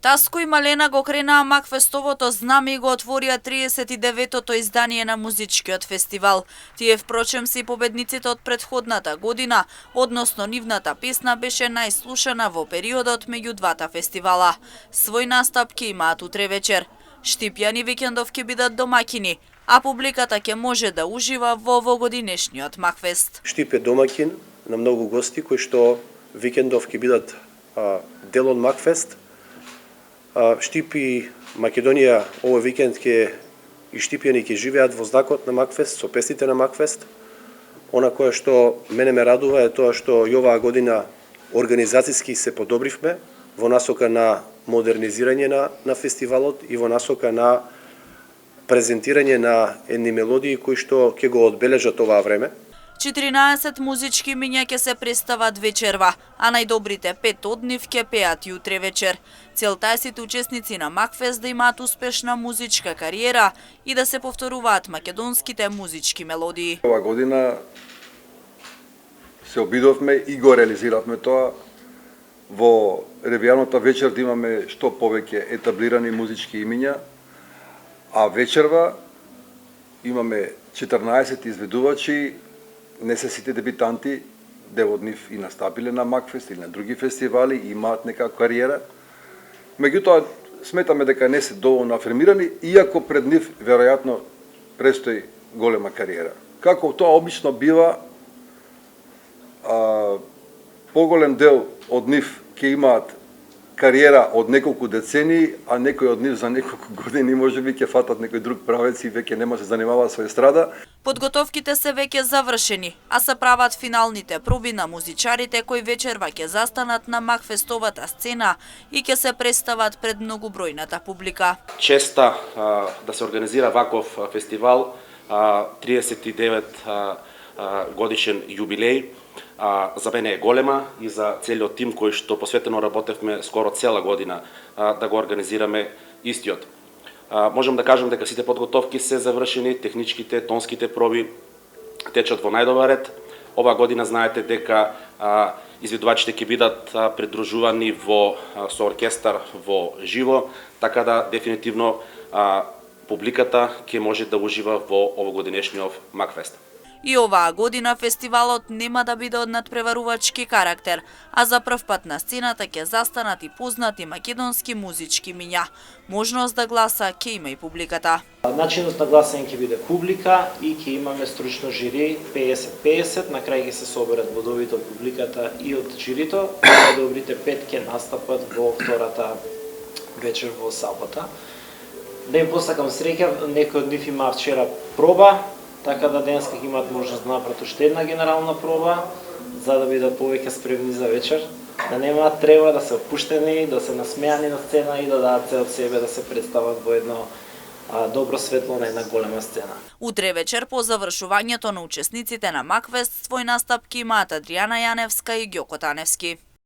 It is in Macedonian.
Таско и Малена го кренаа Макфестовото знаме и го отворија 39-тото издание на музичкиот фестивал. Тие впрочем се и победниците од претходната година, односно нивната песна беше најслушана во периодот меѓу двата фестивала. Свој настап ќе имаат утре вечер. Штипјани викендов ќе бидат домакини, а публиката ќе може да ужива во овогодинешниот Макфест. Штип е домакин на многу гости кои што викендов ќе бидат дел од Макфест. Штип и Македонија овој викенд и штипјани ќе живеат во знакот на Макфест, со песните на Макфест. Она кое што мене ме радува е тоа што и оваа година организацијски се подобривме во насока на модернизирање на фестивалот и во насока на презентирање на едни мелодии кои што ќе го одбележат оваа време. 14 музички миња ќе се представат вечерва, а најдобрите 5 од нив ќе пеат и утре вечер. Целта е сите учесници на Макфест да имаат успешна музичка кариера и да се повторуваат македонските музички мелодии. Ова година се обидовме и го реализиравме тоа во ревијалната вечер да имаме што повеќе етаблирани музички имиња, а вечерва имаме 14 изведувачи. Не се сите дебитанти, дел од нив и настапиле на Макфест или на други фестивали и имаат некаква кариера. Меѓутоа, сметаме дека не се доволно афирмирани, иако пред нив веројатно престои голема кариера. Како тоа обично бива, поголем дел од нив ќе имаат кариера од неколку децении, а некои од нив за неколку години можеби ќе фатат некој друг правец и веќе нема се занимаваат со естрада. Подготовките се веќе завршени, а се прават финалните проби на музичарите кои вечерва ќе застанат на Макфестовата сцена и ќе се представат пред многубројната публика. Честа да се организира ваков фестивал, 39 годишен јубилеј, за мене е голема и за целиот тим кој што посветено работевме скоро цела година да го организираме истиот. Можам да кажам дека сите подготовки се завршени, техничките, тонските проби течат во најдобар ред. Ова година знаете дека изведувачите ќе бидат придружувани со оркестар во живо, така да дефинитивно публиката ќе може да ужива во овогодинешниот Макфест. И оваа година фестивалот нема да биде од надпреварувачки карактер, а за прв пат на сцената ќе застанат и познати македонски музички миња. Можност да гласа ќе има и публиката. Начинот на гласање ќе биде публика и ќе имаме стручно жири 50-50, на крај ќе се соберат бодовите од публиката и од жирито, а добрите 5 ќе настапат во втората вечер во сабота. Да им посакам среќа, некои од нив имаат вчера проба, така да денеска ќе имаат можност да направат уште една генерална проба, за да бидат повеќе спремни за вечер, да немаат треба, да се опуштени, да се насмеани на сцена и да дадат се од себе да се представат во едно добро светло на една голема сцена. Утре вечер по завршувањето на учесниците на Макфест свој настап ќе имаат Адријана Јаневска и Ѓоко Таневски.